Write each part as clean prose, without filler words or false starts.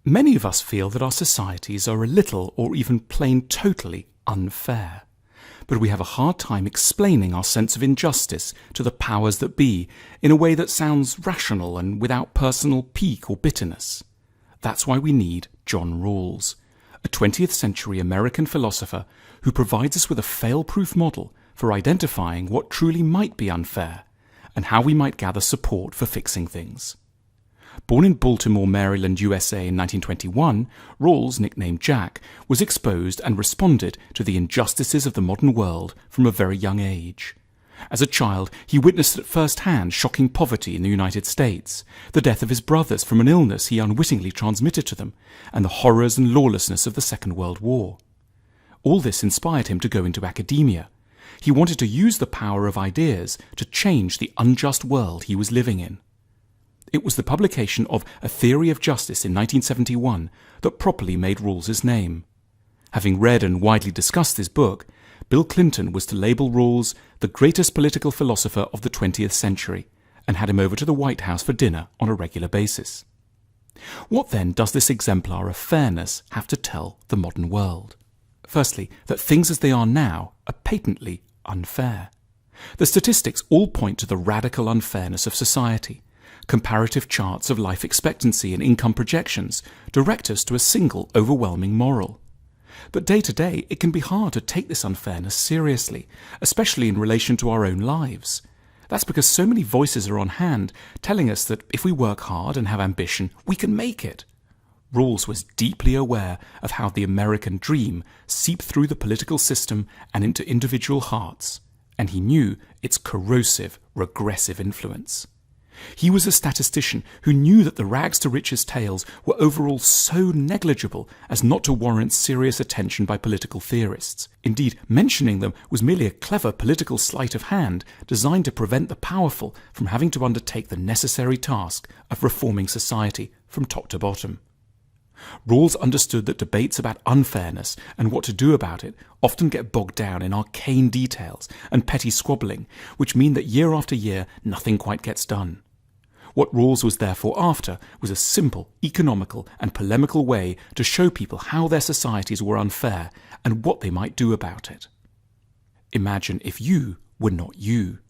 Many of us feel that our societies are a little or even plain totally unfair. But we have a hard time explaining our sense of injustice to the powers that be in a way that sounds rational and without personal pique or bitterness. That's why we need John Rawls, a 20th century American philosopher who provides us with a fail-proof model for identifying what truly might be unfair and how we might gather support for fixing things. Born in Baltimore, Maryland, USA in 1921, Rawls, nicknamed Jack, was exposed and responded to the injustices of the modern world from a very young age. As a child, he witnessed at first hand shocking poverty in the United States, the death of his brothers from an illness he unwittingly transmitted to them, and the horrors and lawlessness of the Second World War. All this inspired him to go into academia. He wanted to use the power of ideas to change the unjust world he was living in. It was the publication of A Theory of Justice in 1971 that properly made Rawls's name. Having read and widely discussed this book, Bill Clinton was to label Rawls the greatest political philosopher of the 20th century and had him over to the White House for dinner on a regular basis. What then does this exemplar of fairness have to tell the modern world? Firstly, that things as they are now are patently unfair. The statistics all point to the radical unfairness of society. Comparative charts of life expectancy and income projections direct us to a single overwhelming moral. But day to day, it can be hard to take this unfairness seriously, especially in relation to our own lives. That's because so many voices are on hand telling us that if we work hard and have ambition, we can make it. Rawls was deeply aware of how the American dream seeped through the political system and into individual hearts, and he knew its corrosive, regressive influence. He was a statistician who knew that the rags to riches tales were overall so negligible as not to warrant serious attention by political theorists. Indeed, mentioning them was merely a clever political sleight of hand designed to prevent the powerful from having to undertake the necessary task of reforming society from top to bottom. Rawls understood that debates about unfairness and what to do about it often get bogged down in arcane details and petty squabbling, which mean that year after year nothing quite gets done. What Rawls was therefore after was a simple, economical and polemical way to show people how their societies were unfair and what they might do about it. Imagine if you were not you.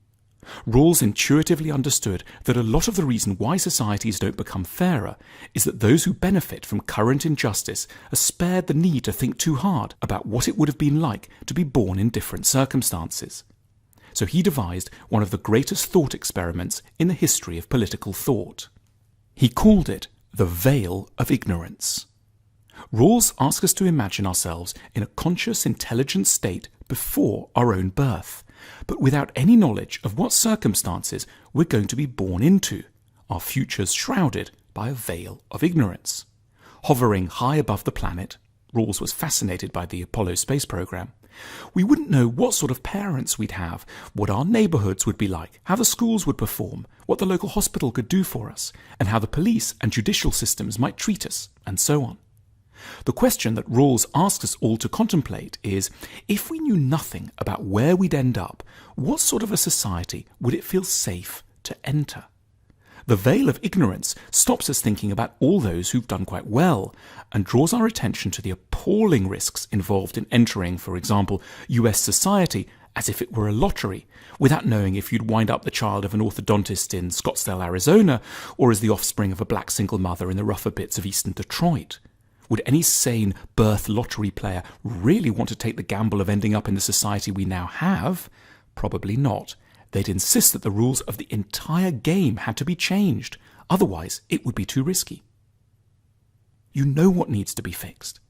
Rawls intuitively understood that a lot of the reason why societies don't become fairer is that those who benefit from current injustice are spared the need to think too hard about what it would have been like to be born in different circumstances. So he devised one of the greatest thought experiments in the history of political thought. He called it the veil of ignorance. Rawls asks us to imagine ourselves in a conscious, intelligent state before our own birth, but without any knowledge of what circumstances we're going to be born into, our futures shrouded by a veil of ignorance. Hovering high above the planet, Rawls was fascinated by the Apollo space program. We wouldn't know what sort of parents we'd have, what our neighbourhoods would be like, how the schools would perform, what the local hospital could do for us, and how the police and judicial systems might treat us, and so on. The question that Rawls asks us all to contemplate is, if we knew nothing about where we'd end up, what sort of a society would it feel safe to enter? The veil of ignorance stops us thinking about all those who've done quite well and draws our attention to the appalling risks involved in entering, for example, US society as if it were a lottery, without knowing if you'd wind up the child of an orthodontist in Scottsdale, Arizona, or as the offspring of a black single mother in the rougher bits of eastern Detroit. Would any sane birth lottery player really want to take the gamble of ending up in the society we now have? Probably not. They'd insist that the rules of the entire game had to be changed. Otherwise, it would be too risky. You know what needs to be fixed.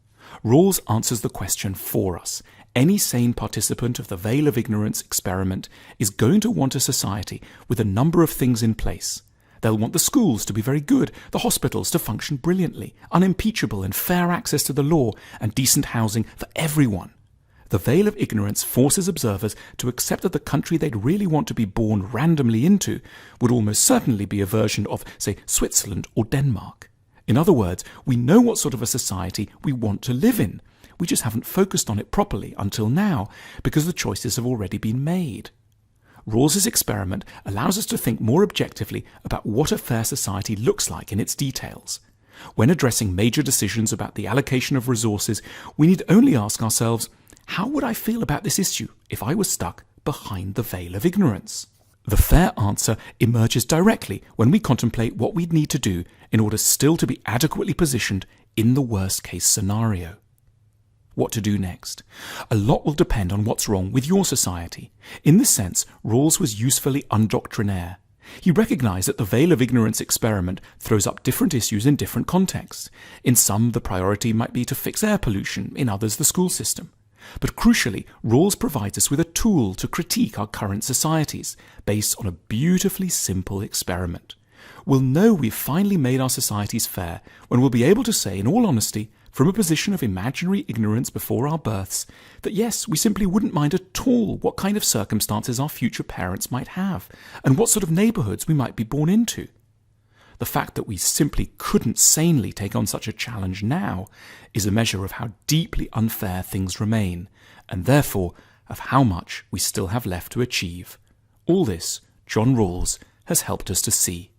Rawls answers the question for us. Any sane participant of the Veil of Ignorance experiment is going to want a society with a number of things in place. They'll want the schools to be very good, the hospitals to function brilliantly, unimpeachable and fair access to the law, and decent housing for everyone. The Veil of Ignorance forces observers to accept that the country they'd really want to be born randomly into would almost certainly be a version of, say, Switzerland or Denmark. In other words, we know what sort of a society we want to live in. We just haven't focused on it properly until now because the choices have already been made. Rawls's experiment allows us to think more objectively about what a fair society looks like in its details. When addressing major decisions about the allocation of resources, we need only ask ourselves, how would I feel about this issue if I was stuck behind the veil of ignorance? The fair answer emerges directly when we contemplate what we'd need to do in order still to be adequately positioned in the worst-case scenario. What to do next? A lot will depend on what's wrong with your society. In this sense, Rawls was usefully undoctrinaire. He recognized that the veil of ignorance experiment throws up different issues in different contexts. In some, the priority might be to fix air pollution, in others, the school system. But crucially, Rawls provides us with a tool to critique our current societies, based on a beautifully simple experiment. We'll know we've finally made our societies fair when we'll be able to say, in all honesty, from a position of imaginary ignorance before our births, that yes, we simply wouldn't mind at all what kind of circumstances our future parents might have, and what sort of neighbourhoods we might be born into. The fact that we simply couldn't sanely take on such a challenge now is a measure of how deeply unfair things remain, and therefore of how much we still have left to achieve. All this, John Rawls has helped us to see.